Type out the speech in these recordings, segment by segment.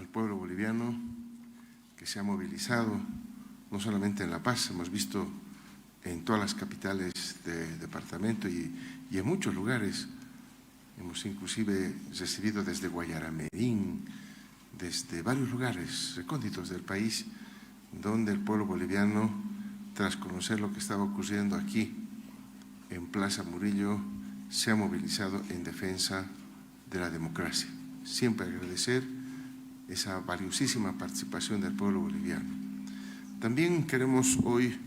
al pueblo boliviano que se ha movilizado, no solamente en La Paz, hemos visto en todas las capitales del departamento y en muchos lugares. Hemos inclusive recibido desde Guayaramerín, desde varios lugares recónditos del país, donde el pueblo boliviano, tras conocer lo que estaba ocurriendo aquí en Plaza Murillo, se ha movilizado en defensa de la democracia. Siempre agradecer esa valiosísima participación del pueblo boliviano. También queremos hoy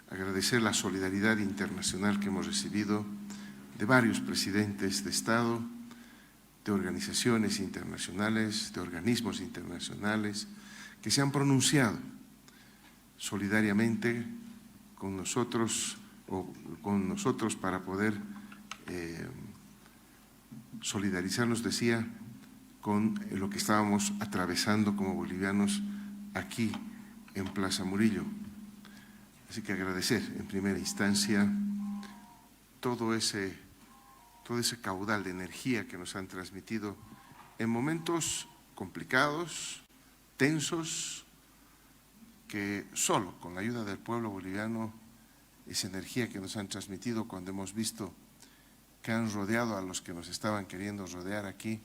agradecer la solidaridad internacional que hemos recibido de varios presidentes de Estado, de organizaciones internacionales, de organismos internacionales, que se han pronunciado solidariamente con nosotros para poder solidarizarnos, decía, con lo que estábamos atravesando como bolivianos aquí en Plaza Murillo. Así que agradecer en primera instancia todo ese caudal de energía que nos han transmitido en momentos complicados, tensos, que solo con la ayuda del pueblo boliviano, esa energía que nos han transmitido cuando hemos visto que han rodeado a los que nos estaban queriendo rodear aquí,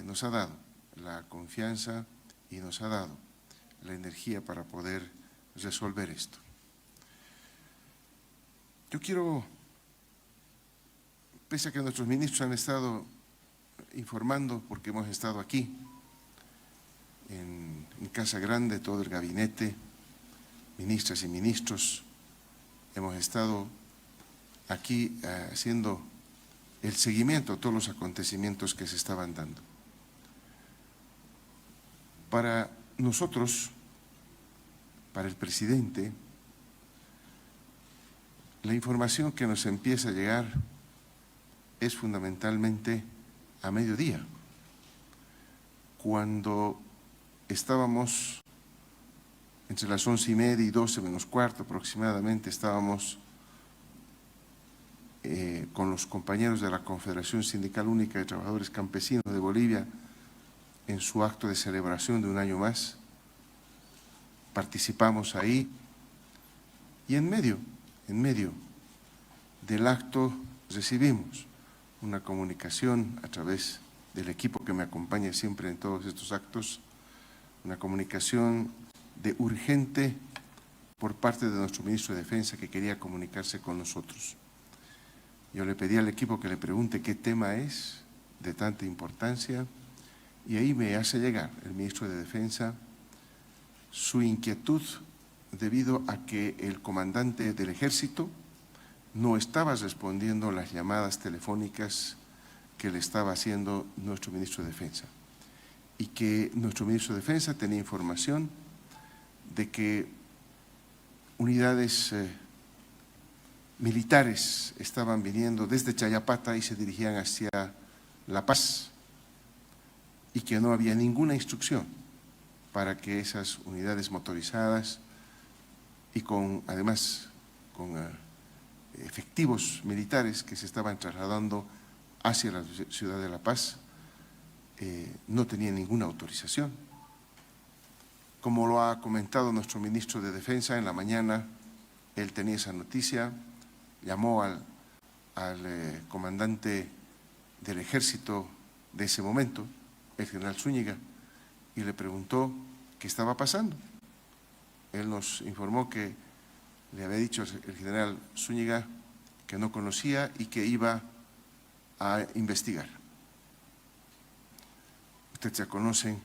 nos ha dado la confianza y nos ha dado la energía para poder resolver esto. Yo quiero, pese a que nuestros ministros han estado informando, porque hemos estado aquí, en Casa Grande, todo el gabinete, ministras y ministros, hemos estado aquí haciendo el seguimiento a todos los acontecimientos que se estaban dando. Para nosotros, para el presidente, la información que nos empieza a llegar es fundamentalmente a mediodía, cuando estábamos entre las 11:30 y 12 menos cuarto aproximadamente, estábamos con los compañeros de la Confederación Sindical Única de Trabajadores Campesinos de Bolivia en su acto de celebración de un año más. Participamos ahí y en medio del acto recibimos una comunicación a través del equipo que me acompaña siempre en todos estos actos, una comunicación de urgente por parte de nuestro ministro de Defensa que quería comunicarse con nosotros. Yo le pedí al equipo que le pregunte qué tema es de tanta importancia y ahí me hace llegar el ministro de Defensa su inquietud debido a que el comandante del Ejército no estaba respondiendo las llamadas telefónicas que le estaba haciendo nuestro ministro de Defensa y que nuestro ministro de Defensa tenía información de que unidades militares estaban viniendo desde Chayapata y se dirigían hacia La Paz y que no había ninguna instrucción para que esas unidades motorizadas y además con efectivos militares que se estaban trasladando hacia la ciudad de La Paz no tenían ninguna autorización. Como lo ha comentado nuestro ministro de Defensa, en la mañana él tenía esa noticia, llamó al comandante del ejército de ese momento, el general Zúñiga, y le preguntó qué estaba pasando. Él nos informó que le había dicho el general Zúñiga que no conocía y que iba a investigar. Ustedes ya conocen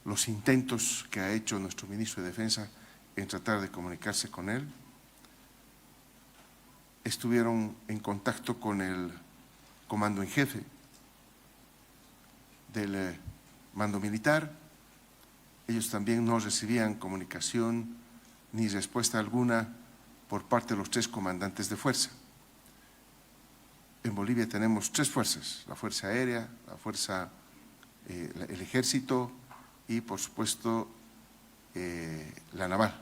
los intentos que ha hecho nuestro ministro de Defensa en tratar de comunicarse con él. Estuvieron en contacto con el comando en jefe del mando militar. Ellos también no recibían comunicación ni respuesta alguna por parte de los 3 comandantes de fuerza. En Bolivia tenemos 3 fuerzas, la Fuerza Aérea, el Ejército y por supuesto la Naval,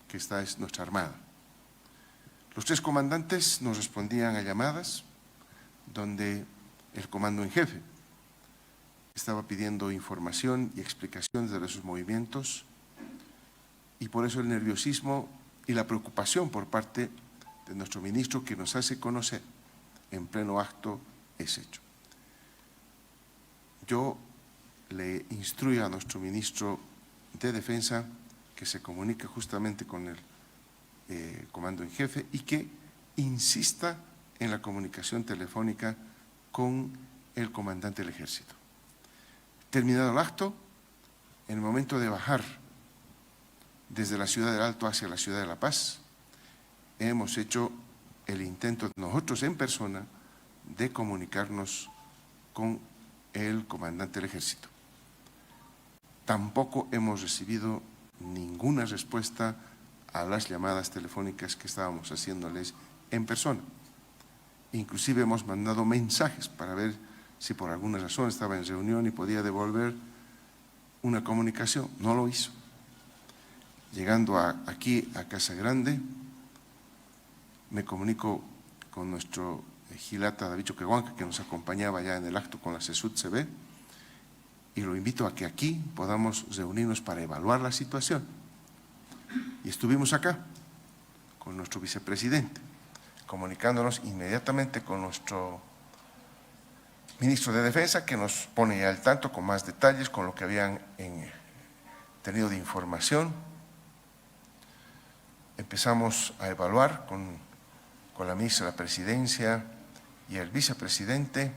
que esta es nuestra Armada. Los 3 comandantes nos respondían a llamadas donde el comando en jefe estaba pidiendo información y explicaciones de sus movimientos, y por eso el nerviosismo y la preocupación por parte de nuestro ministro, que nos hace conocer en pleno acto ese hecho. Yo le instruyo a nuestro ministro de Defensa que se comunique justamente con el comando en jefe y que insista en la comunicación telefónica con el comandante del Ejército. Terminado el acto, en el momento de bajar desde la ciudad del Alto hacia la ciudad de La Paz, hemos hecho el intento nosotros en persona de comunicarnos con el comandante del Ejército. Tampoco hemos recibido ninguna respuesta a las llamadas telefónicas que estábamos haciéndoles en persona. Inclusive hemos mandado mensajes para ver si por alguna razón estaba en reunión y podía devolver una comunicación. No lo hizo. Llegando aquí a Casa Grande, me comunico con nuestro Gilata David Choquehuanca, que nos acompañaba ya en el acto con la CESUD-CB, y lo invito a que aquí podamos reunirnos para evaluar la situación. Y estuvimos acá con nuestro vicepresidente, comunicándonos inmediatamente con nuestro ministro de Defensa, que nos pone al tanto con más detalles, con lo que habían tenido de información. Empezamos a evaluar con la ministra de la Presidencia y el vicepresidente,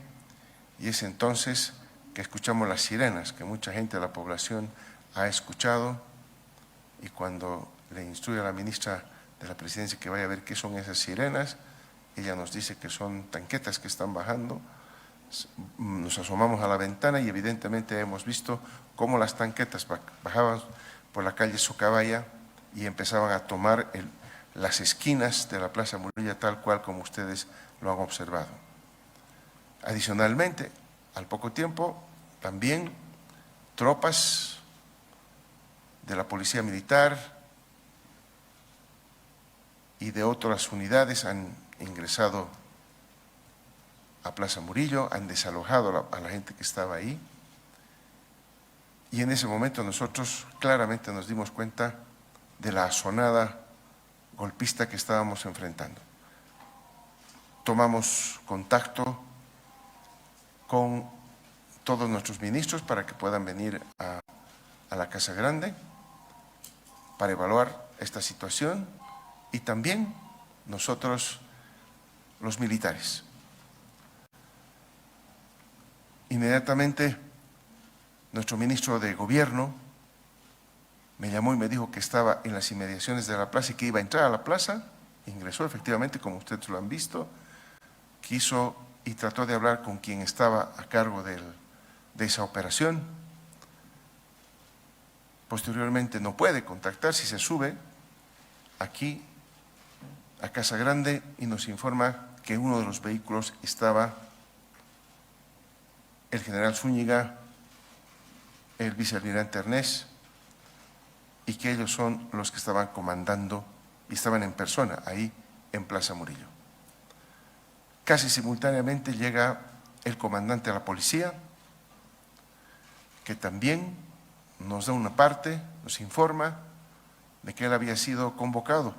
y es entonces que escuchamos las sirenas que mucha gente de la población ha escuchado, y cuando le instruye a la ministra de la Presidencia que vaya a ver qué son esas sirenas, ella nos dice que son tanquetas que están bajando. Nos asomamos a la ventana y evidentemente hemos visto cómo las tanquetas bajaban por la calle Socabaya y empezaban a tomar las esquinas de la Plaza Murillo, tal cual como ustedes lo han observado. Adicionalmente, al poco tiempo, también tropas de la Policía Militar y de otras unidades han ingresado a Plaza Murillo, han desalojado a la gente que estaba ahí, y en ese momento nosotros claramente nos dimos cuenta de la asonada golpista que estábamos enfrentando. Tomamos contacto con todos nuestros ministros para que puedan venir a la Casa Grande para evaluar esta situación, y también nosotros, los militares. Inmediatamente nuestro ministro de Gobierno me llamó y me dijo que estaba en las inmediaciones de la plaza y que iba a entrar a la plaza. Ingresó efectivamente, como ustedes lo han visto, quiso y trató de hablar con quien estaba a cargo de esa operación. Posteriormente no puede contactar, si se sube aquí a Casa Grande y nos informa que en uno de los vehículos estaba el general Zúñiga, el vicealmirante Ernest, y que ellos son los que estaban comandando y estaban en persona ahí en Plaza Murillo. Casi simultáneamente llega el comandante de la policía, que también nos da una parte, nos informa de que él había sido convocado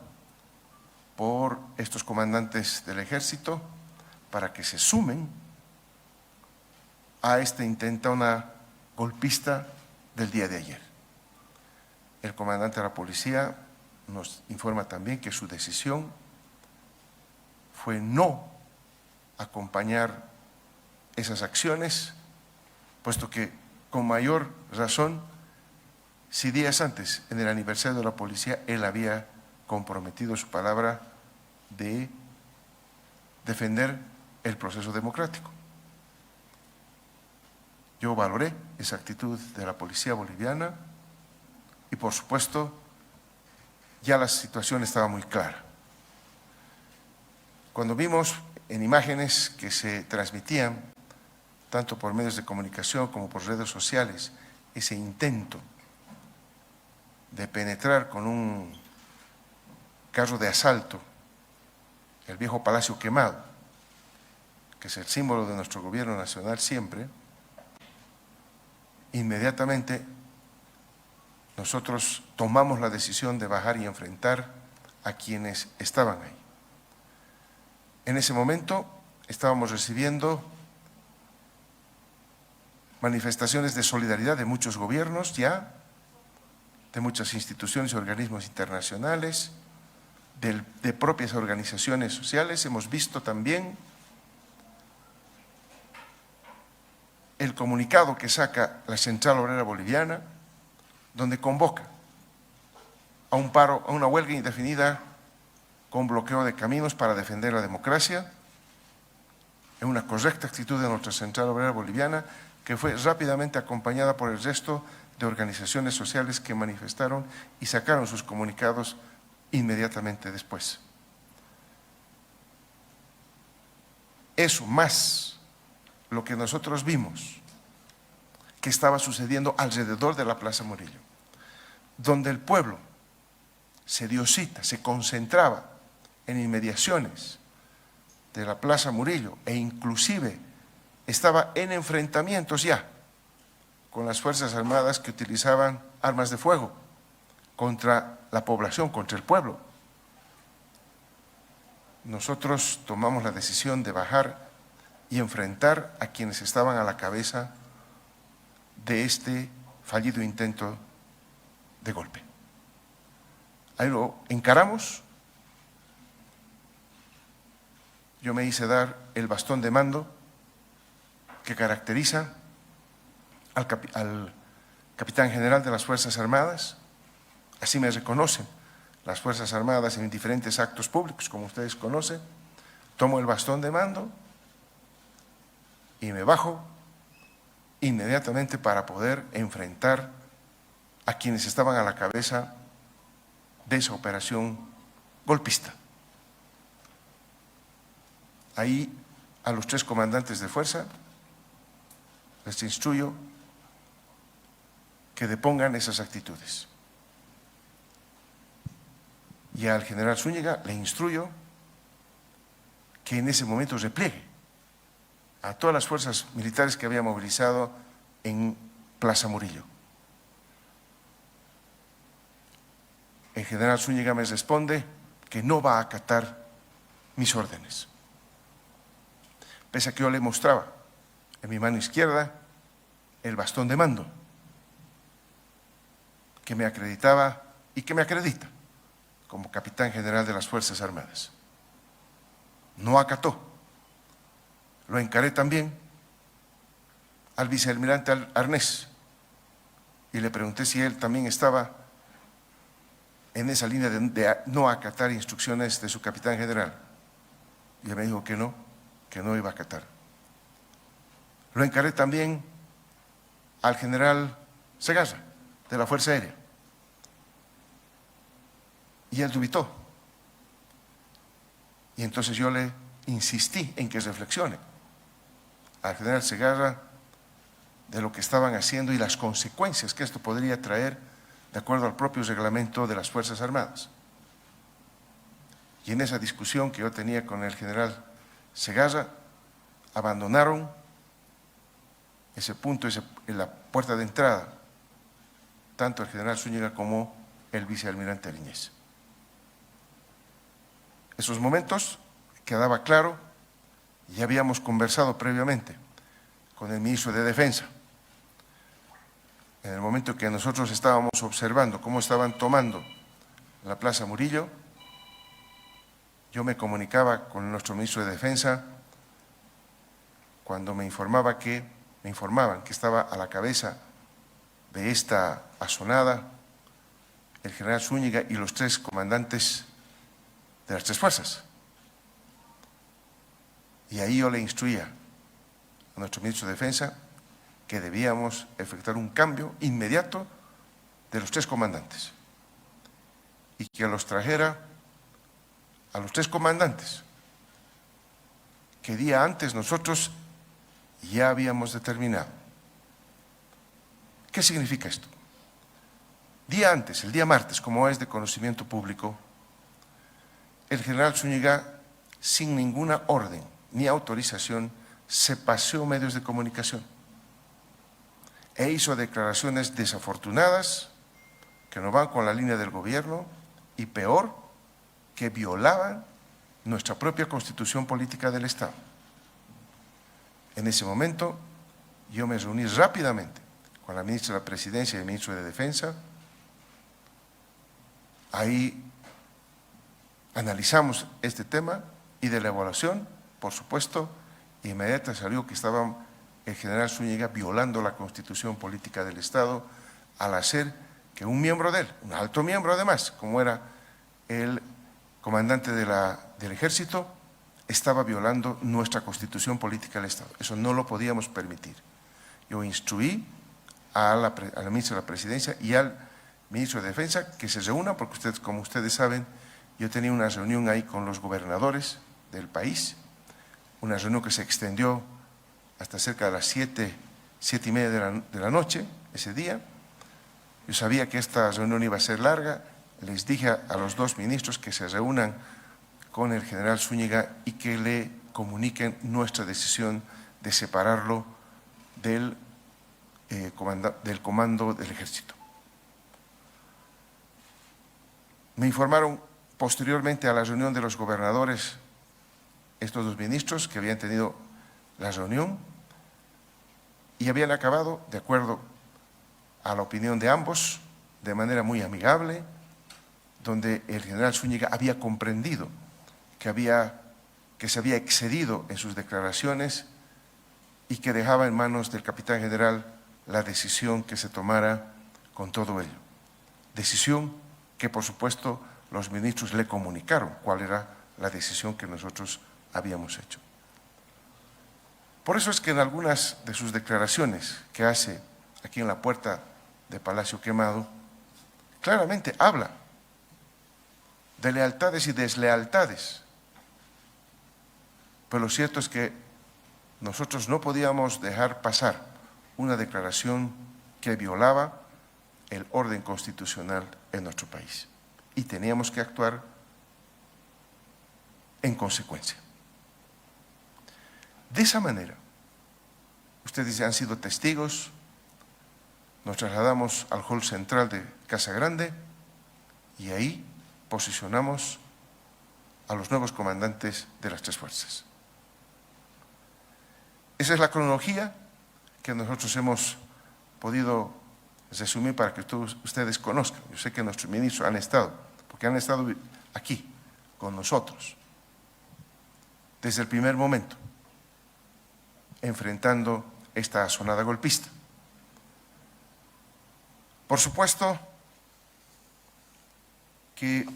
por estos comandantes del ejército para que se sumen a esta intentona golpista del día de ayer. El comandante de la policía nos informa también que su decisión fue no acompañar esas acciones, puesto que con mayor razón, si días antes, en el aniversario de la policía, él había comprometido su palabra de defender el proceso democrático. Yo valoré esa actitud de la policía boliviana y, por supuesto, ya la situación estaba muy clara. Cuando vimos en imágenes que se transmitían, tanto por medios de comunicación como por redes sociales, ese intento de penetrar con un carro de asalto el viejo Palacio Quemado, que es el símbolo de nuestro gobierno nacional siempre, inmediatamente nosotros tomamos la decisión de bajar y enfrentar a quienes estaban ahí. En ese momento estábamos recibiendo manifestaciones de solidaridad de muchos gobiernos ya, de muchas instituciones y organismos internacionales, de propias organizaciones sociales. Hemos visto también el comunicado que saca la Central Obrera Boliviana, donde convoca a un paro, a una huelga indefinida con bloqueo de caminos para defender la democracia, en una correcta actitud de nuestra Central Obrera Boliviana, que fue rápidamente acompañada por el resto de organizaciones sociales que manifestaron y sacaron sus comunicados inmediatamente después. Eso más lo que nosotros vimos que estaba sucediendo alrededor de la Plaza Murillo, donde el pueblo se dio cita, se concentraba en inmediaciones de la Plaza Murillo e inclusive estaba en enfrentamientos ya con las Fuerzas Armadas que utilizaban armas de fuego contra la población, contra el pueblo. Nosotros tomamos la decisión de bajar y enfrentar a quienes estaban a la cabeza de este fallido intento de golpe. Ahí lo encaramos. Yo me hice dar el bastón de mando que caracteriza al capitán general de las Fuerzas Armadas. Así me reconocen las Fuerzas Armadas en diferentes actos públicos, como ustedes conocen. Tomo el bastón de mando y me bajo inmediatamente para poder enfrentar a quienes estaban a la cabeza de esa operación golpista. Ahí a los 3 comandantes de fuerza les instruyo que depongan esas actitudes. Y al general Zúñiga le instruyo que en ese momento repliegue a todas las fuerzas militares que había movilizado en Plaza Murillo. El general Zúñiga me responde que no va a acatar mis órdenes. Pese a que yo le mostraba en mi mano izquierda el bastón de mando, que me acreditaba y que me acredita como capitán general de las Fuerzas Armadas. No acató. Lo encaré también al vicealmirante Arnés y le pregunté si él también estaba en esa línea de no acatar instrucciones de su capitán general. Y él me dijo que no iba a acatar. Lo encaré también al general Segarra, de la Fuerza Aérea. Y él dubitó. Y entonces yo le insistí en que reflexione al general Segarra de lo que estaban haciendo y las consecuencias que esto podría traer de acuerdo al propio reglamento de las Fuerzas Armadas. Y en esa discusión que yo tenía con el general Segarra, abandonaron ese punto, en la puerta de entrada, tanto el general Zúñiga como el vicealmirante Ariñez. Esos momentos quedaba claro, ya habíamos conversado previamente con el ministro de Defensa. En el momento que nosotros estábamos observando cómo estaban tomando la Plaza Murillo, yo me comunicaba con nuestro ministro de Defensa cuando me informaban que estaba a la cabeza de esta asonada el general Zúñiga y los 3 comandantes de las 3 fuerzas. Y ahí yo le instruía a nuestro ministro de Defensa que debíamos efectuar un cambio inmediato de los 3 comandantes y que los trajera a los 3 comandantes que día antes nosotros ya habíamos determinado. ¿Qué significa esto? Día antes, el día martes, como es de conocimiento público, el general Zúñiga, sin ninguna orden ni autorización, se paseó medios de comunicación. e hizo declaraciones desafortunadas que no van con la línea del gobierno y peor, que violaban nuestra propia Constitución Política del Estado. En ese momento yo me reuní rápidamente con la ministra de la Presidencia y el ministro de Defensa. Ahí analizamos este tema y de la evaluación, por supuesto, inmediatamente salió que estaba el general Zúñiga violando la Constitución Política del Estado al hacer que un miembro de él, un alto miembro además, como era el comandante del Ejército, estaba violando nuestra Constitución Política del Estado. Eso no lo podíamos permitir. Yo instruí a la ministra de la Presidencia y al ministro de Defensa que se reúnan, porque ustedes, como ustedes saben, yo tenía una reunión ahí con los gobernadores del país, una reunión que se extendió hasta cerca de las 7:30 de la noche, ese día. Yo sabía que esta reunión iba a ser larga, les dije a los dos ministros que se reúnan con el general Zúñiga y que le comuniquen nuestra decisión de separarlo del comando del Ejército. Me informaron posteriormente a la reunión de los gobernadores, estos dos ministros que habían tenido la reunión y habían acabado, de acuerdo a la opinión de ambos, de manera muy amigable, donde el general Zúñiga había comprendido que se había excedido en sus declaraciones y que dejaba en manos del capitán general la decisión que se tomara con todo ello. Decisión que, por supuesto, los ministros le comunicaron cuál era la decisión que nosotros habíamos hecho. Por eso es que en algunas de sus declaraciones que hace aquí en la puerta de Palacio Quemado, claramente habla de lealtades y deslealtades. Pero lo cierto es que nosotros no podíamos dejar pasar una declaración que violaba el orden constitucional en nuestro país. Y teníamos que actuar en consecuencia. De esa manera, ustedes ya han sido testigos, nos trasladamos al hall central de Casa Grande y ahí posicionamos a los nuevos comandantes de las tres fuerzas. Esa es la cronología que nosotros hemos podido resumir para que todos ustedes conozcan. Yo sé que nuestros ministros han estado, porque han estado aquí con nosotros desde el primer momento, enfrentando esta asonada golpista. Por supuesto que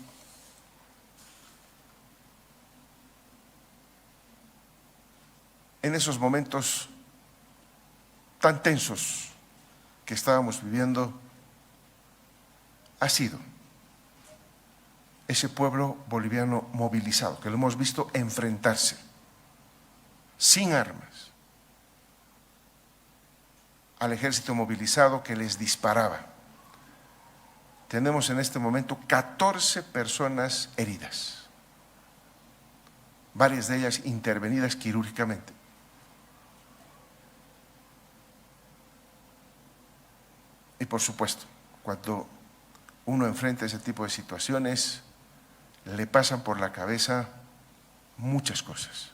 en esos momentos tan tensos que estábamos viviendo, ha sido ese pueblo boliviano movilizado, que lo hemos visto enfrentarse sin armas al ejército movilizado que les disparaba. Tenemos en este momento 14 personas heridas, varias de ellas intervenidas quirúrgicamente. Y por supuesto, cuando uno enfrenta ese tipo de situaciones, le pasan por la cabeza muchas cosas.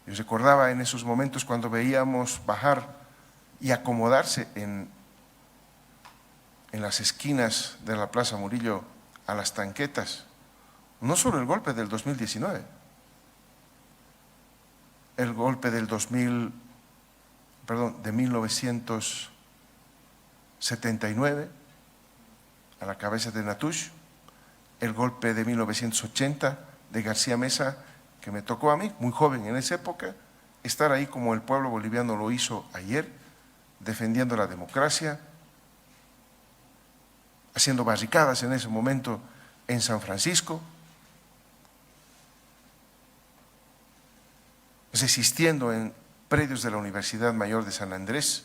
Yo recordaba en esos momentos cuando veíamos bajar y acomodarse en las esquinas de la Plaza Murillo a las tanquetas, no solo el golpe del 2019, el golpe del de 1979 a la cabeza de Natush, el golpe de 1980 de García Meza, que me tocó a mí, muy joven en esa época, estar ahí como el pueblo boliviano lo hizo ayer, defendiendo la democracia, haciendo barricadas en ese momento en San Francisco, resistiendo en predios de la Universidad Mayor de San Andrés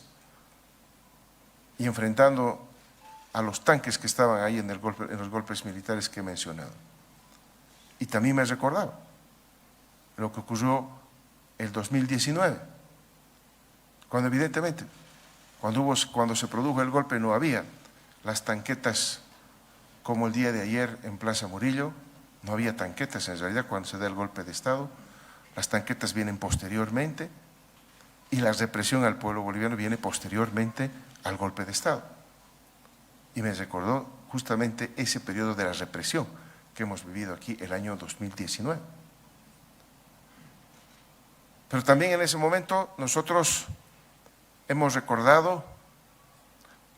y enfrentando a los tanques que estaban ahí en los golpes militares que he mencionado. Y también me recordaba lo que ocurrió el 2019, cuando evidentemente, cuando se produjo el golpe no había las tanquetas como el día de ayer en Plaza Murillo, no había tanquetas en realidad cuando se da el golpe de Estado, las tanquetas vienen posteriormente y la represión al pueblo boliviano viene posteriormente al golpe de Estado. Y me recordó justamente ese periodo de la represión que hemos vivido aquí el año 2019. Pero también en ese momento nosotros hemos recordado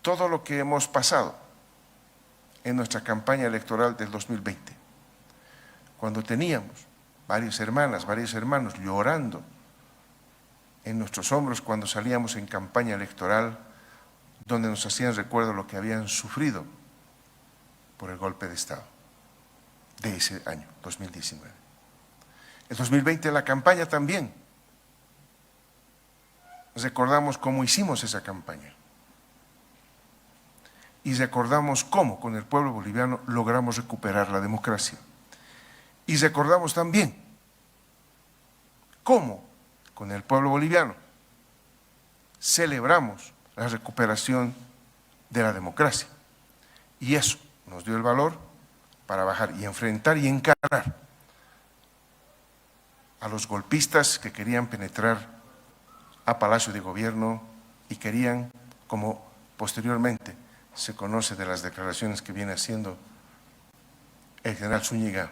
todo lo que hemos pasado en nuestra campaña electoral del 2020, cuando teníamos varias hermanas, varios hermanos llorando en nuestros hombros cuando salíamos en campaña electoral, donde nos hacían recuerdo lo que habían sufrido por el golpe de Estado de ese año, 2019. El 2020 la campaña también. Recordamos cómo hicimos esa campaña y recordamos cómo con el pueblo boliviano logramos recuperar la democracia. Y recordamos también cómo con el pueblo boliviano celebramos la recuperación de la democracia. Y eso nos dio el valor para bajar y enfrentar y encarar a los golpistas que querían penetrar a Palacio de Gobierno y querían, como posteriormente se conoce de las declaraciones que viene haciendo el general Zúñiga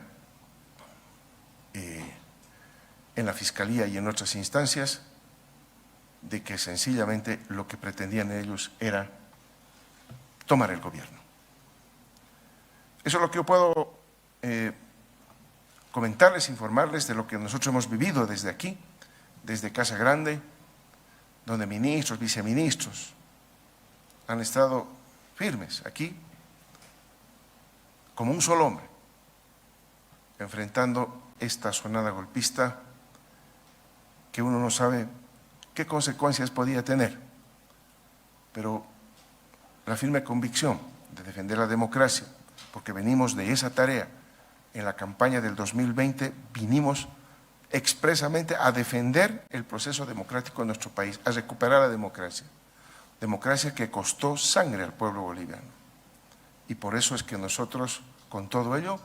en la Fiscalía y en otras instancias, de que sencillamente lo que pretendían ellos era tomar el gobierno. Eso es lo que yo puedo comentarles, informarles de lo que nosotros hemos vivido desde aquí, desde Casa Grande, donde ministros, viceministros han estado firmes aquí, como un solo hombre, enfrentando esta sonada golpista que uno no sabe qué consecuencias podía tener, pero la firme convicción de defender la democracia, porque venimos de esa tarea en la campaña del 2020, vinimos expresamente a defender el proceso democrático en nuestro país, a recuperar la democracia, democracia que costó sangre al pueblo boliviano. Y por eso es que nosotros, con todo ello,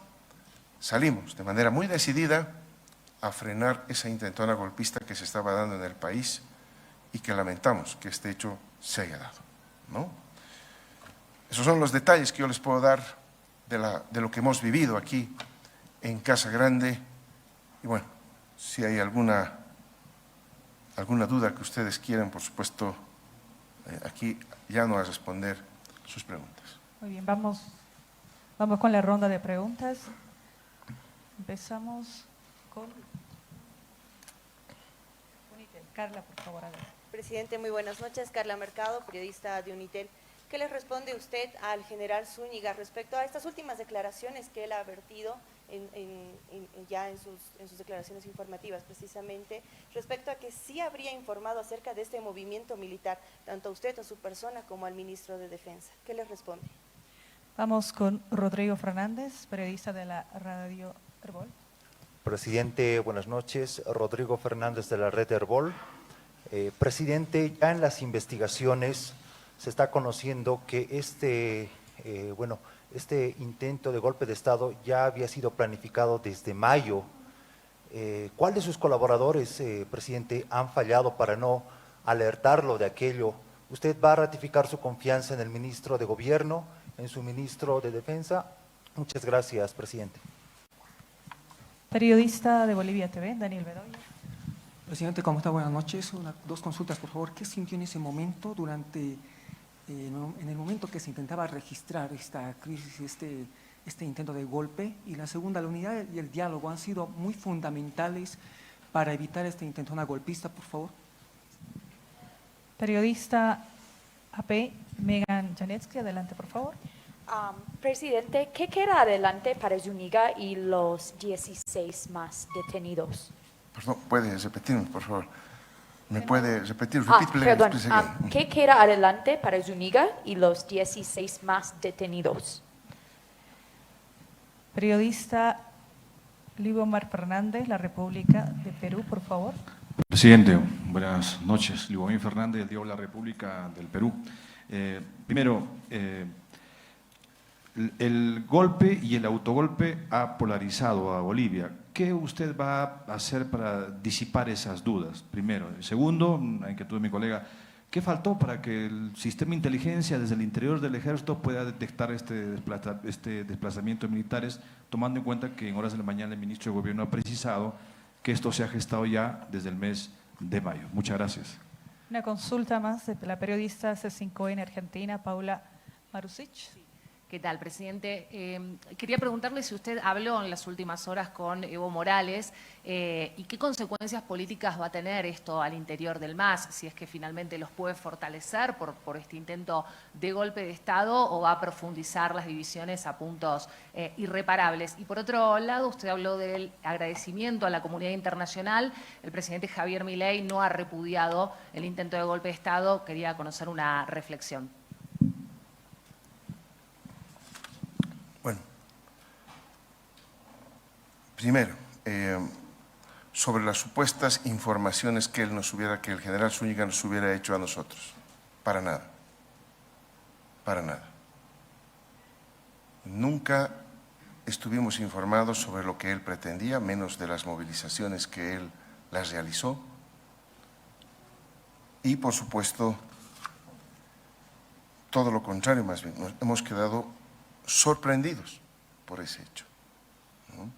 salimos de manera muy decidida a frenar esa intentona golpista que se estaba dando en el país y que lamentamos que este hecho se haya dado, ¿no? Esos son los detalles que yo les puedo dar de lo que hemos vivido aquí en Casa Grande. Y bueno, si hay alguna duda que ustedes quieran, por supuesto, aquí ya no a responder sus preguntas. Muy bien, vamos con la ronda de preguntas. Empezamos con Unitel. Carla, por favor, adelante. Presidente, muy buenas noches. Carla Mercado, periodista de Unitel. ¿Qué le responde usted al general Zúñiga respecto a estas últimas declaraciones que él ha vertido ya en sus declaraciones informativas, precisamente, respecto a que sí habría informado acerca de este movimiento militar, tanto a usted, a su persona, como al ministro de Defensa? ¿Qué le responde? Vamos con Rodrigo Fernández, periodista de la radio Herbol. Presidente, buenas noches. Rodrigo Fernández de la red Herbol. Presidente, ya en las investigaciones se está conociendo que este intento de golpe de Estado ya había sido planificado desde mayo. ¿Cuál de sus colaboradores, presidente, han fallado para no alertarlo de aquello? ¿Usted va a ratificar su confianza en el ministro de Gobierno, en su ministro de Defensa? Muchas gracias, presidente. Periodista de Bolivia TV, Daniel Bedoya. Presidente, ¿cómo está? Buenas noches. Dos consultas, por favor. ¿Qué sintió en ese momento en el momento que se intentaba registrar esta crisis, este intento de golpe? Y la segunda, la unidad y el diálogo han sido muy fundamentales para evitar este intentona golpista, por favor. Periodista AP, Megan Janetsky, adelante, por favor. Presidente, ¿qué queda adelante para Zúñiga y los 16 más detenidos? Perdón, ¿puede repetirme, por favor? ¿Me puede repetir? Perdón, ¿qué queda adelante para Zúñiga y los 16 más detenidos? Periodista Libomar Fernández, La República de Perú, por favor. Presidente, buenas noches. Libovín Fernández, del Diario de la República del Perú. Primero, el golpe y el autogolpe ha polarizado a Bolivia. ¿Qué usted va a hacer para disipar esas dudas? Primero. Segundo, en que tuve mi colega, ¿qué faltó para que el sistema de inteligencia desde el interior del ejército pueda detectar este desplazamiento de militares, tomando en cuenta que en horas de la mañana el ministro de Gobierno ha precisado que esto se ha gestado ya desde el mes de mayo? Muchas gracias. Una consulta más de la periodista C5N Argentina, Paula Marusic. ¿Qué tal, presidente? Quería preguntarle si usted habló en las últimas horas con Evo Morales y qué consecuencias políticas va a tener esto al interior del MAS, si es que finalmente los puede fortalecer por este intento de golpe de Estado o va a profundizar las divisiones a puntos irreparables. Y por otro lado, usted habló del agradecimiento a la comunidad internacional. El presidente Javier Milei no ha repudiado el intento de golpe de Estado. Quería conocer una reflexión. Bueno, primero, sobre las supuestas informaciones que el general Zúñiga nos hubiera hecho a nosotros. Para nada. Para nada. Nunca estuvimos informados sobre lo que él pretendía, menos de las movilizaciones que él las realizó. Y, por supuesto, todo lo contrario, más bien, nos hemos quedado sorprendidos por ese hecho, ¿no?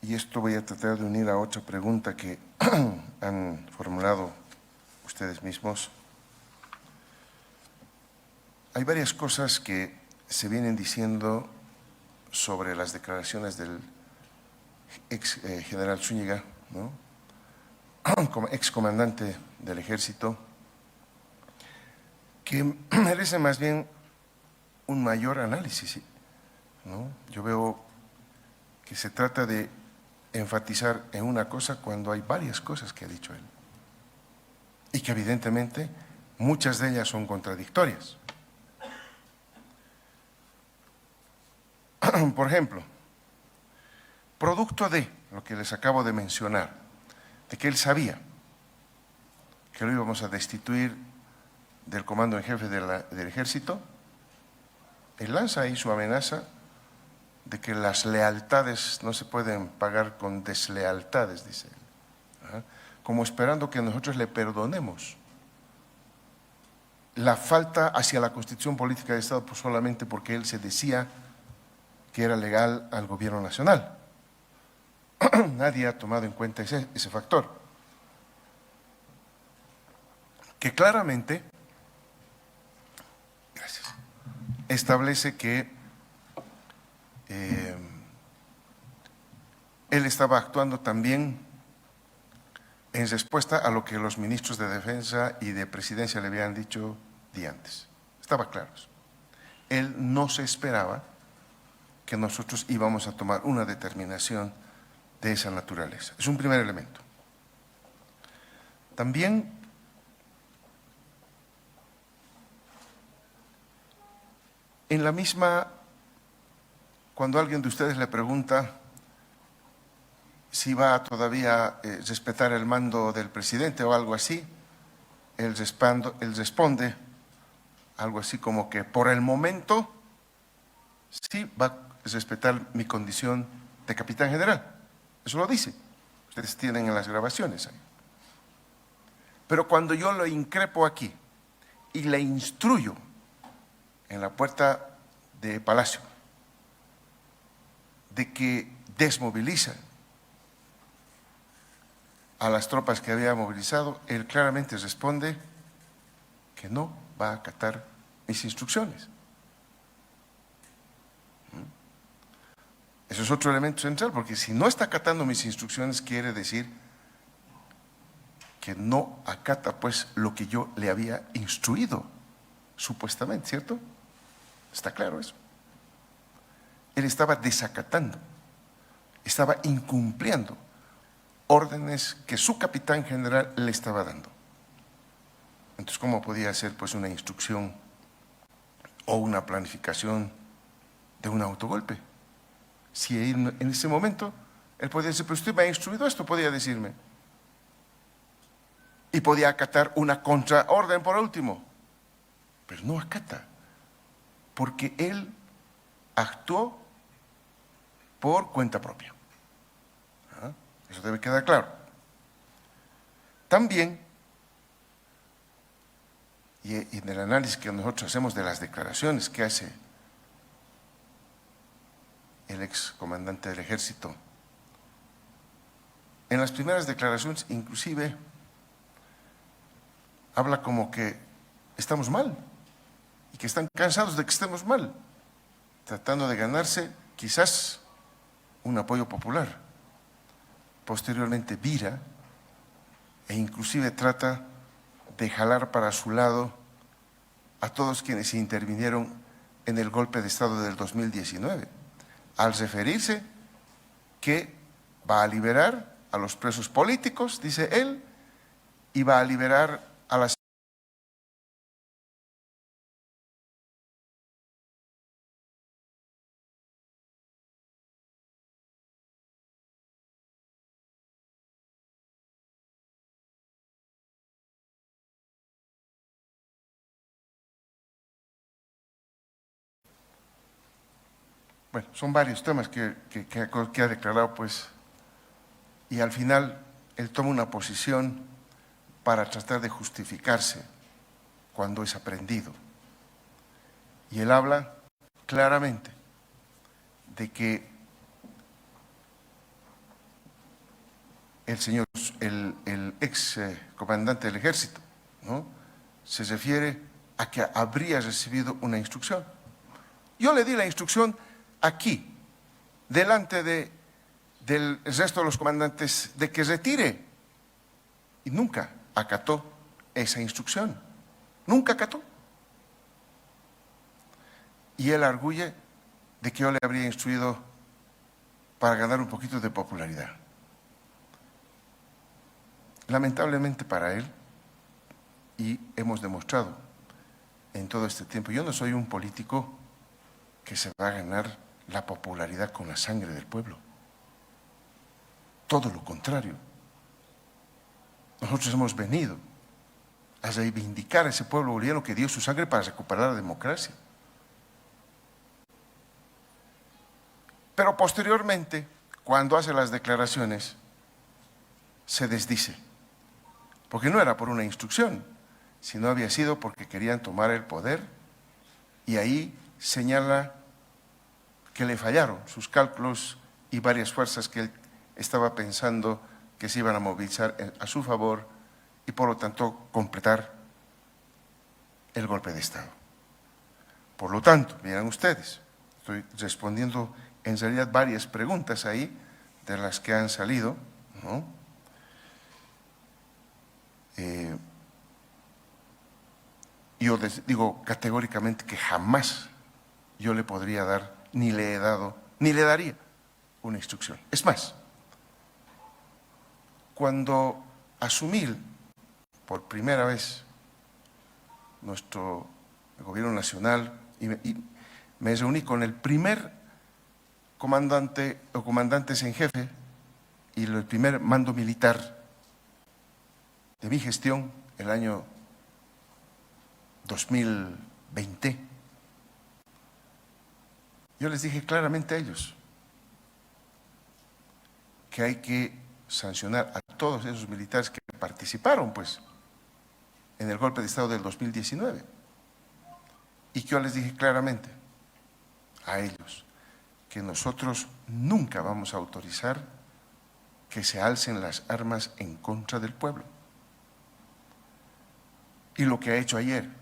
Y esto voy a tratar de unir a otra pregunta que han formulado ustedes mismos. Hay varias cosas que se vienen diciendo sobre las declaraciones del ex general Zúñiga, ¿no? Como ex comandante del ejército, que merecen más bien un mayor análisis, ¿no? Yo veo que se trata de enfatizar en una cosa cuando hay varias cosas que ha dicho él y que evidentemente muchas de ellas son contradictorias. Por ejemplo, producto de lo que les acabo de mencionar, de que él sabía que lo íbamos a destituir del comando en jefe del ejército, él lanza ahí su amenaza de que las lealtades no se pueden pagar con deslealtades, dice él, como esperando que nosotros le perdonemos la falta hacia la Constitución Política de Estado pues solamente porque él se decía que era legal al gobierno nacional. Nadie ha tomado en cuenta ese factor, que claramente establece que él estaba actuando también en respuesta a lo que los ministros de Defensa y de Presidencia le habían dicho días antes. Estaba claro eso. Él no se esperaba que nosotros íbamos a tomar una determinación de esa naturaleza. Es un primer elemento. También en la misma, cuando alguien de ustedes le pregunta si va a todavía respetar el mando del presidente o algo así, él responde algo así como que por el momento sí va a respetar mi condición de capitán general. Eso lo dice. Ustedes tienen en las grabaciones ahí. Pero cuando yo lo increpo aquí y le instruyo en la puerta de Palacio de que desmoviliza a las tropas que había movilizado, él claramente responde que no va a acatar mis instrucciones. Eso es otro elemento central, porque si no está acatando mis instrucciones, quiere decir que no acata pues lo que yo le había instruido, supuestamente, ¿cierto? Está claro eso. Él estaba desacatando, estaba incumpliendo órdenes que su capitán general le estaba dando. Entonces, ¿cómo podía ser pues una instrucción o una planificación de un autogolpe? Si él en ese momento Él podía decir, pero usted me ha instruido esto, podía decirme. Y podía acatar una contraorden por último. Pero no acata, porque él actuó por cuenta propia. ¿Ah? Eso debe quedar claro. También, y en el análisis que nosotros hacemos de las declaraciones que hace el ex comandante del ejército, en las primeras declaraciones inclusive habla como que estamos mal y que están cansados de que estemos mal, tratando de ganarse quizás un apoyo popular. Posteriormente vira e inclusive trata de jalar para su lado a todos quienes intervinieron en el golpe de Estado del 2019, al referirse que va a liberar a los presos políticos, dice él, y va a liberar a las... Bueno, son varios temas que ha declarado, pues, y al final él toma una posición para tratar de justificarse cuando es aprendido. Y él habla claramente de que el ex comandante del ejército, ¿no?, se refiere a que habría recibido una instrucción. Yo le di la instrucción aquí, delante del resto de los comandantes, de que retire. Y nunca acató esa instrucción. Nunca acató. Y él arguye de que yo le habría instruido para ganar un poquito de popularidad. Lamentablemente para él, y hemos demostrado en todo este tiempo, yo no soy un político que se va a ganar la popularidad con la sangre del pueblo. Todo lo contrario. Nosotros hemos venido a reivindicar a ese pueblo boliviano que dio su sangre para recuperar la democracia. Pero posteriormente, cuando hace las declaraciones, se desdice, porque no era por una instrucción, sino había sido porque querían tomar el poder, y ahí señala que le fallaron sus cálculos y varias fuerzas que él estaba pensando que se iban a movilizar a su favor y por lo tanto completar el golpe de Estado. Por lo tanto, miren ustedes, estoy respondiendo en realidad varias preguntas ahí de las que han salido, ¿no? Yo les digo categóricamente que jamás yo le podría dar, ni le he dado, ni le daría una instrucción. Es más, cuando asumí por primera vez nuestro gobierno nacional y me reuní con el primer comandante o comandantes en jefe y el primer mando militar de mi gestión, el año 2020, yo les dije claramente a ellos que hay que sancionar a todos esos militares que participaron, pues, en el golpe de Estado del 2019. Y que yo les dije claramente a ellos que nosotros nunca vamos a autorizar que se alcen las armas en contra del pueblo. Y lo que ha hecho ayer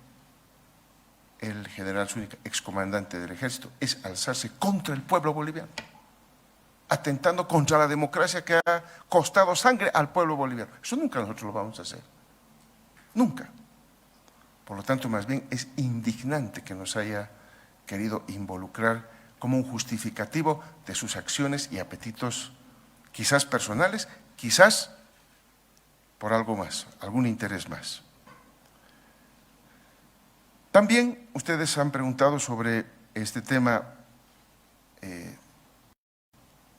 el general Zúñiga, excomandante del ejército, es alzarse contra el pueblo boliviano, atentando contra la democracia que ha costado sangre al pueblo boliviano. Eso nunca nosotros lo vamos a hacer, nunca. Por lo tanto, más bien es indignante que nos haya querido involucrar como un justificativo de sus acciones y apetitos, quizás personales, quizás por algo más, algún interés más. También ustedes han preguntado sobre este tema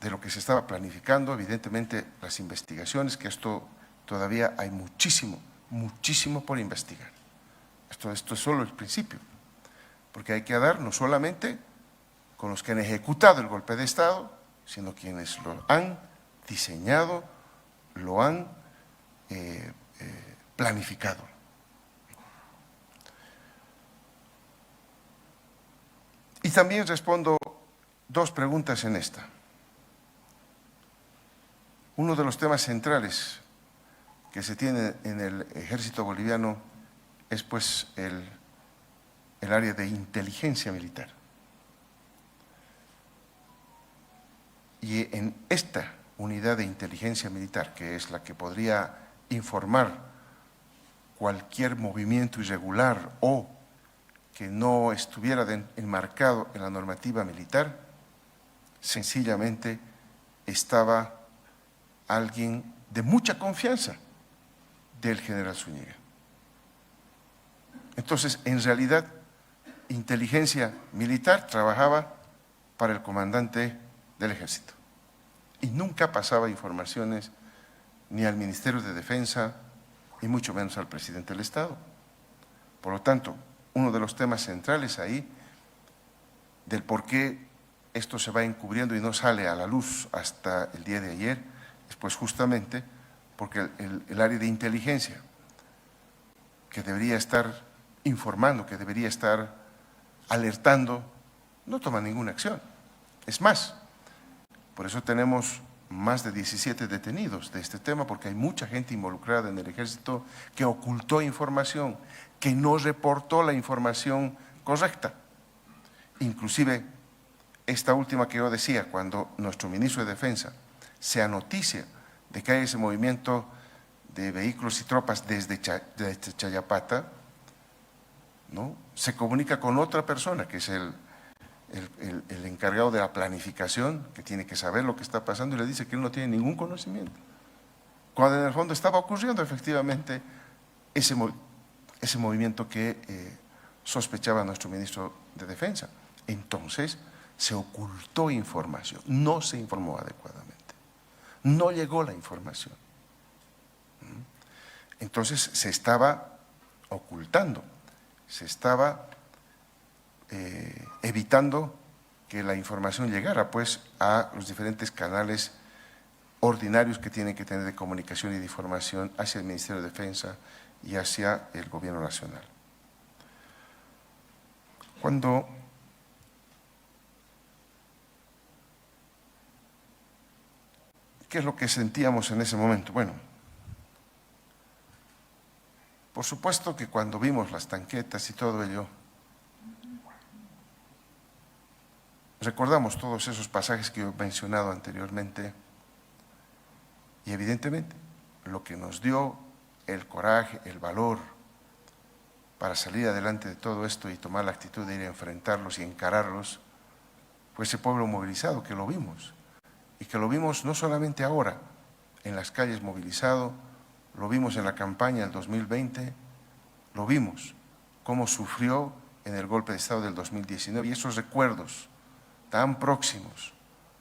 de lo que se estaba planificando, evidentemente las investigaciones, que esto todavía hay muchísimo por investigar. Esto es solo el principio, porque hay que dar no solamente con los que han ejecutado el golpe de Estado, sino quienes lo han diseñado, lo han planificado. Y también respondo dos preguntas en esta. Uno de los temas centrales que se tiene en el ejército boliviano es pues el área de inteligencia militar. Y en esta unidad de inteligencia militar, que es la que podría informar cualquier movimiento irregular o que no estuviera enmarcado en la normativa militar, sencillamente estaba alguien de mucha confianza del general Zúñiga. Entonces, en realidad, inteligencia militar trabajaba para el comandante del ejército y nunca pasaba informaciones ni al Ministerio de Defensa y mucho menos al presidente del Estado. Por lo tanto, uno de los temas centrales ahí del por qué esto se va encubriendo y no sale a la luz hasta el día de ayer es pues justamente porque el área de inteligencia que debería estar informando, que debería estar alertando, no toma ninguna acción. Es más, por eso tenemos más de 17 detenidos de este tema, porque hay mucha gente involucrada en el ejército que ocultó información, que no reportó la información correcta. Inclusive, esta última que yo decía, cuando nuestro ministro de Defensa se anoticia de que hay ese movimiento de vehículos y tropas desde Chayapata, ¿no? Se comunica con otra persona, que es el encargado de la planificación, que tiene que saber lo que está pasando, y le dice que él no tiene ningún conocimiento, cuando en el fondo estaba ocurriendo efectivamente ese movimiento que sospechaba nuestro ministro de Defensa. Entonces se ocultó información, no se informó adecuadamente, no llegó la información. Entonces se estaba ocultando, se estaba evitando que la información llegara pues a los diferentes canales ordinarios que tienen que tener de comunicación y de información hacia el Ministerio de Defensa y hacia el Gobierno Nacional. ¿Qué es lo que sentíamos en ese momento? Bueno, por supuesto que cuando vimos las tanquetas y todo ello, recordamos todos esos pasajes que yo he mencionado anteriormente y evidentemente lo que nos dio el coraje, el valor para salir adelante de todo esto y tomar la actitud de ir a enfrentarlos y encararlos fue ese pueblo movilizado que lo vimos. Y que lo vimos no solamente ahora, en las calles movilizado, lo vimos en la campaña del 2020, lo vimos cómo sufrió en el golpe de Estado del 2019 y esos recuerdos tan próximos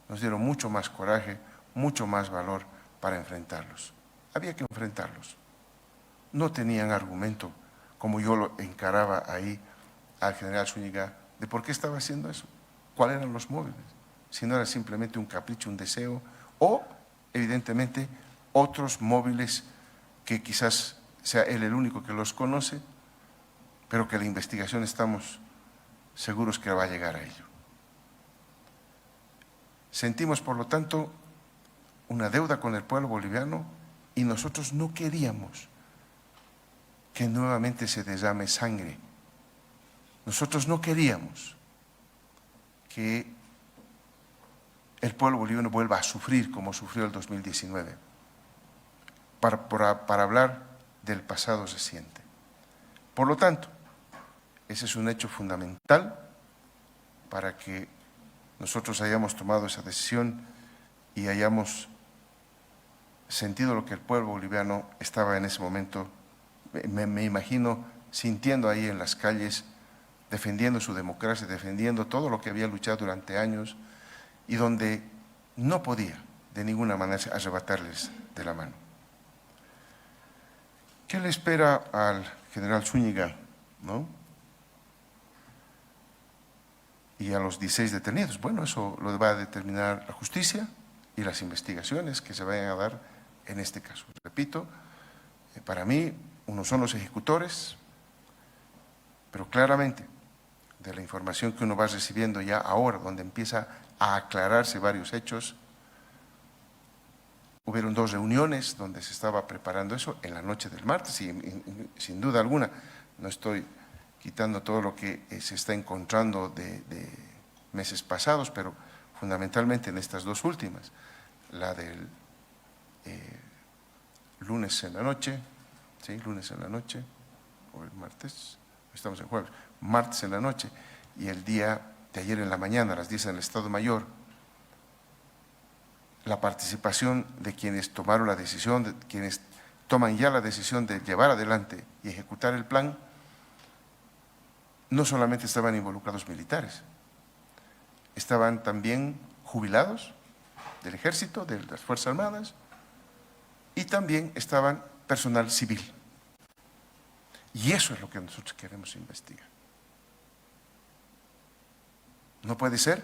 nos dieron mucho más coraje, mucho más valor para enfrentarlos. Había que enfrentarlos. No tenían argumento, como yo lo encaraba ahí al general Zúñiga, de por qué estaba haciendo eso, cuáles eran los móviles. Si no era simplemente un capricho, un deseo, o evidentemente otros móviles que quizás sea él el único que los conoce, pero que la investigación estamos seguros que va a llegar a ello. Sentimos, por lo tanto, una deuda con el pueblo boliviano y nosotros no queríamos que nuevamente se derrame sangre. Nosotros no queríamos que el pueblo boliviano vuelva a sufrir como sufrió el 2019, para hablar del pasado reciente. Por lo tanto, ese es un hecho fundamental para que nosotros hayamos tomado esa decisión y hayamos sentido lo que el pueblo boliviano estaba en ese momento, me imagino, sintiendo ahí en las calles, defendiendo su democracia, defendiendo todo lo que había luchado durante años, y donde no podía de ninguna manera arrebatarles de la mano. ¿Qué le espera al general Zúñiga, no? Y a los 16 detenidos. Bueno, eso lo va a determinar la justicia y las investigaciones que se vayan a dar en este caso. Repito, para mí, unos son los ejecutores, pero claramente, de la información que uno va recibiendo ya ahora, donde empieza a aclararse varios hechos, hubieron 2 reuniones donde se estaba preparando eso en la noche del martes y sin duda alguna no estoy quitando todo lo que se está encontrando de meses pasados, pero fundamentalmente en estas 2 últimas, la del lunes en la noche, ¿sí? Lunes en la noche, o el martes, estamos en jueves, martes en la noche, y el día de ayer en la mañana, a las 10 en el Estado Mayor, la participación de quienes tomaron la decisión, de quienes toman ya la decisión de llevar adelante y ejecutar el plan, no solamente estaban involucrados militares, estaban también jubilados del Ejército, de las Fuerzas Armadas, y también estaban personal civil. Y eso es lo que nosotros queremos investigar. No puede ser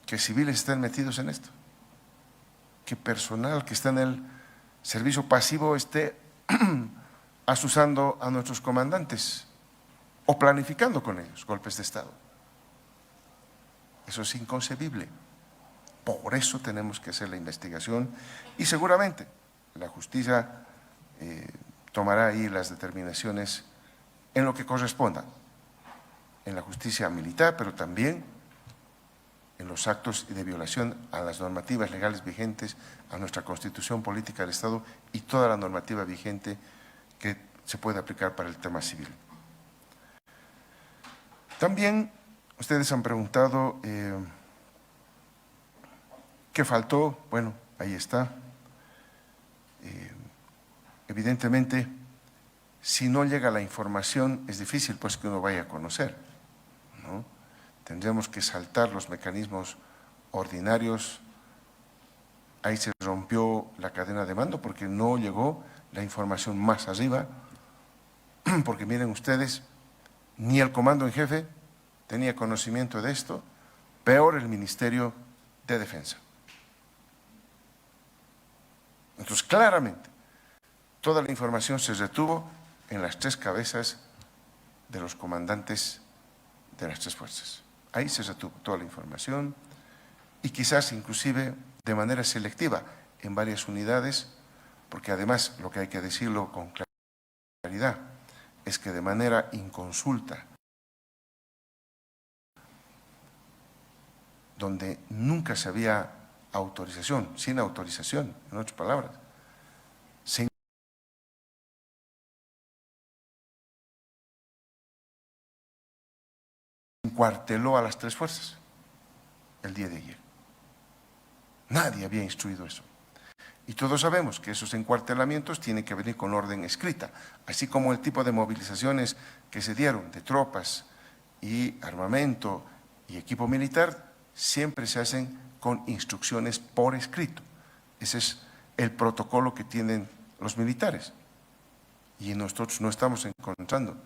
que civiles estén metidos en esto, que personal que está en el servicio pasivo esté asusando a nuestros comandantes o planificando con ellos golpes de Estado. Eso es inconcebible. Por eso tenemos que hacer la investigación y seguramente la justicia tomará ahí las determinaciones en lo que corresponda, en la justicia militar, pero también en los actos de violación a las normativas legales vigentes, a nuestra Constitución Política del Estado y toda la normativa vigente que se puede aplicar para el tema civil. También ustedes han preguntado ¿qué faltó? Bueno, ahí está. Evidentemente, si no llega la información, es difícil pues que uno vaya a conocer, ¿no? Tendremos que saltar los mecanismos ordinarios. Ahí se rompió la cadena de mando porque no llegó la información más arriba, porque miren ustedes, ni el comando en jefe tenía conocimiento de esto, peor el Ministerio de Defensa. Entonces, claramente, toda la información se retuvo en las 3 cabezas de los comandantes de las 3 fuerzas. Ahí se retuvo toda la información y quizás inclusive de manera selectiva en varias unidades, porque además lo que hay que decirlo con claridad es que de manera inconsulta, donde nunca se había autorización, sin autorización, en otras palabras, se encuarteló a las 3 fuerzas el día de ayer. Nadie había instruido eso. Y todos sabemos que esos encuartelamientos tienen que venir con orden escrita, así como el tipo de movilizaciones que se dieron de tropas y armamento y equipo militar, siempre se hacen con instrucciones por escrito. Ese es el protocolo que tienen los militares. Y nosotros no estamos encontrando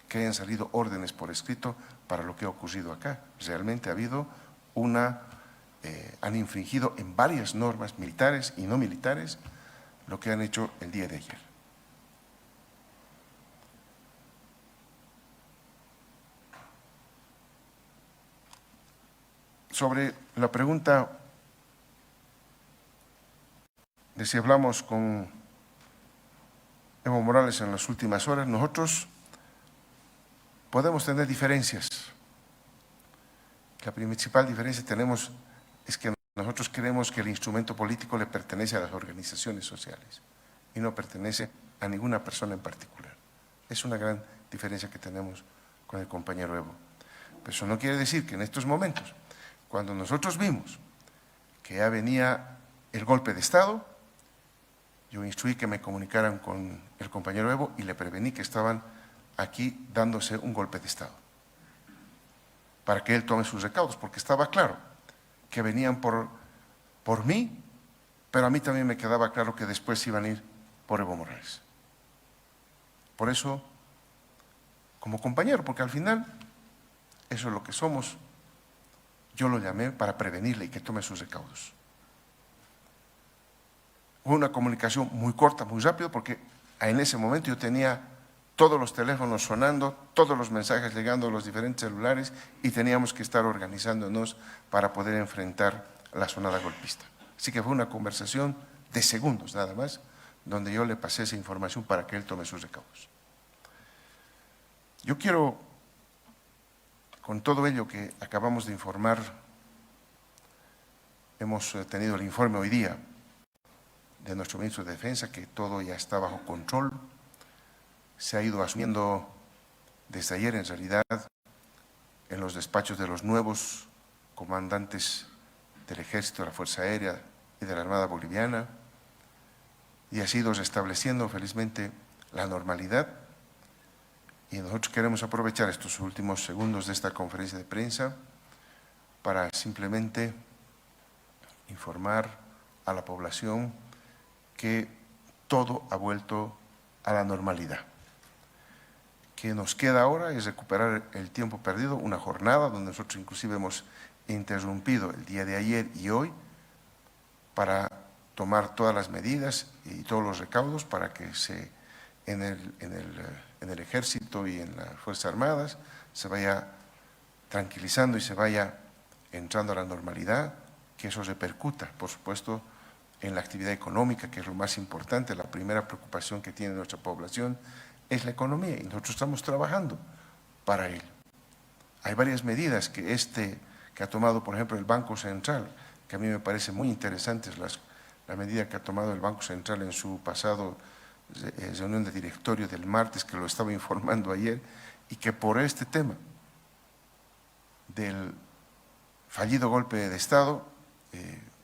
que hayan salido órdenes por escrito para lo que ha ocurrido acá. Realmente ha habido han infringido en varias normas militares y no militares lo que han hecho el día de ayer. Sobre la pregunta de si hablamos con Evo Morales en las últimas horas, nosotros podemos tener diferencias. La principal diferencia que tenemos es que nosotros creemos que el instrumento político le pertenece a las organizaciones sociales y no pertenece a ninguna persona en particular. Es una gran diferencia que tenemos con el compañero Evo. Pero eso no quiere decir que en estos momentos, cuando nosotros vimos que ya venía el golpe de Estado, yo instruí que me comunicaran con el compañero Evo y le prevení que estaban aquí dándose un golpe de Estado. para que él tome sus recaudos, porque estaba claro que venían por mí, pero a mí también me quedaba claro que después iban a ir por Evo Morales. Por eso, como compañero, porque al final eso es lo que somos, yo lo llamé para prevenirle y que tome sus recaudos. Hubo una comunicación muy corta, muy rápido, porque en ese momento yo tenía todos los teléfonos sonando, todos los mensajes llegando a los diferentes celulares y teníamos que estar organizándonos para poder enfrentar la sonada golpista. Así que fue una conversación de segundos nada más, donde yo le pasé esa información para que él tome sus recaudos. Yo quiero, con todo ello que acabamos de informar, hemos tenido el informe hoy día de nuestro ministro de Defensa, que todo ya está bajo control, se ha ido asumiendo desde ayer en realidad en los despachos de los nuevos comandantes del Ejército, de la Fuerza Aérea y de la Armada Boliviana, y ha sido restableciendo felizmente la normalidad. Y nosotros queremos aprovechar estos últimos segundos de esta conferencia de prensa para simplemente informar a la población que todo ha vuelto a la normalidad. Que nos queda ahora es recuperar el tiempo perdido, una jornada donde nosotros inclusive hemos interrumpido el día de ayer y hoy para tomar todas las medidas y todos los recaudos para que en el Ejército y en las Fuerzas Armadas se vaya tranquilizando y se vaya entrando a la normalidad, que eso repercuta, por supuesto, en la actividad económica, que es lo más importante. La primera preocupación que tiene nuestra población es la economía y nosotros estamos trabajando para ello. Hay varias medidas que ha tomado, por ejemplo, el Banco Central, que a mí me parece muy interesantes la medida que ha tomado el Banco Central en su pasado reunión de directorio del martes, que lo estaba informando ayer, y que por este tema del fallido golpe de Estado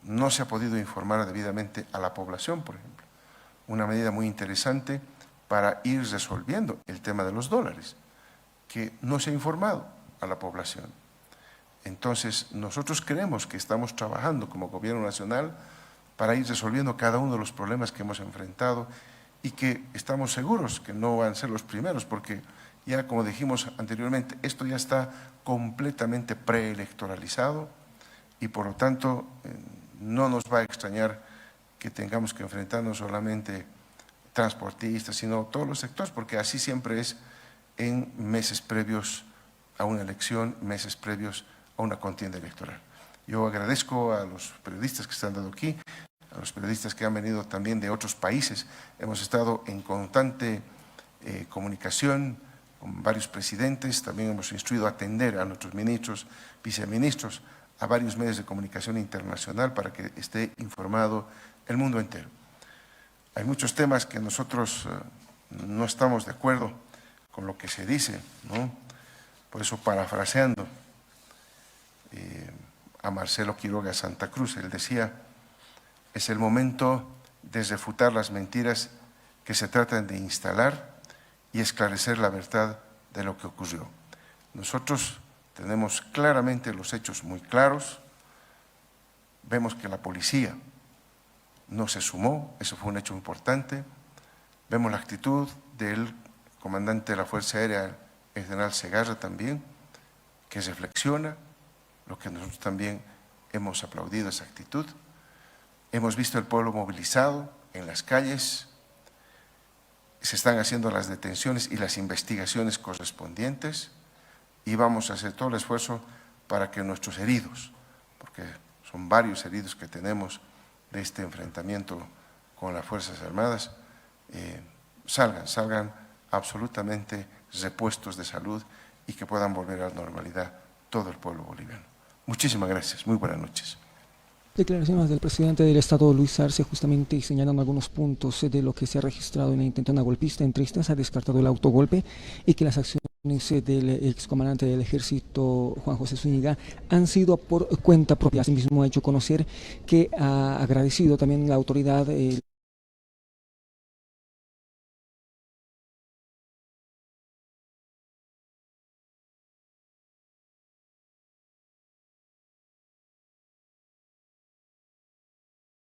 no se ha podido informar debidamente a la población, por ejemplo. Una medida muy interesante para ir resolviendo el tema de los dólares, que no se ha informado a la población. Entonces, nosotros creemos que estamos trabajando como Gobierno Nacional para ir resolviendo cada uno de los problemas que hemos enfrentado y que estamos seguros que no van a ser los primeros, porque ya, como dijimos anteriormente, esto ya está completamente preelectoralizado y por lo tanto no nos va a extrañar que tengamos que enfrentar no solamente transportistas, sino todos los sectores, porque así siempre es en meses previos a una elección, meses previos a una contienda electoral. Yo agradezco a los periodistas que están dando aquí, a los periodistas que han venido también de otros países. Hemos estado en constante comunicación con varios presidentes, también hemos instruido a atender a nuestros ministros, viceministros, a varios medios de comunicación internacional para que esté informado el mundo entero. Hay muchos temas que nosotros no estamos de acuerdo con lo que se dice, ¿no? Por eso, parafraseando a Marcelo Quiroga Santa Cruz, él decía: es el momento de refutar las mentiras que se tratan de instalar y esclarecer la verdad de lo que ocurrió. Nosotros tenemos claramente los hechos muy claros, vemos que la policía no se sumó, eso fue un hecho importante, vemos la actitud del comandante de la Fuerza Aérea, el general Segarra también, que reflexiona, lo que nosotros también hemos aplaudido esa actitud. Hemos visto el pueblo movilizado en las calles, se están haciendo las detenciones y las investigaciones correspondientes y vamos a hacer todo el esfuerzo para que nuestros heridos, porque son varios heridos que tenemos de este enfrentamiento con las Fuerzas Armadas, salgan absolutamente repuestos de salud y que puedan volver a la normalidad todo el pueblo boliviano. Muchísimas gracias, muy buenas noches. Declaraciones del presidente del Estado, Luis Arce, justamente señalando algunos puntos de lo que se ha registrado en la intentona golpista. Entre estas, ha descartado el autogolpe y que las acciones del excomandante del Ejército, Juan José Zúñiga, han sido por cuenta propia. Asimismo, ha hecho conocer que ha agradecido también la autoridad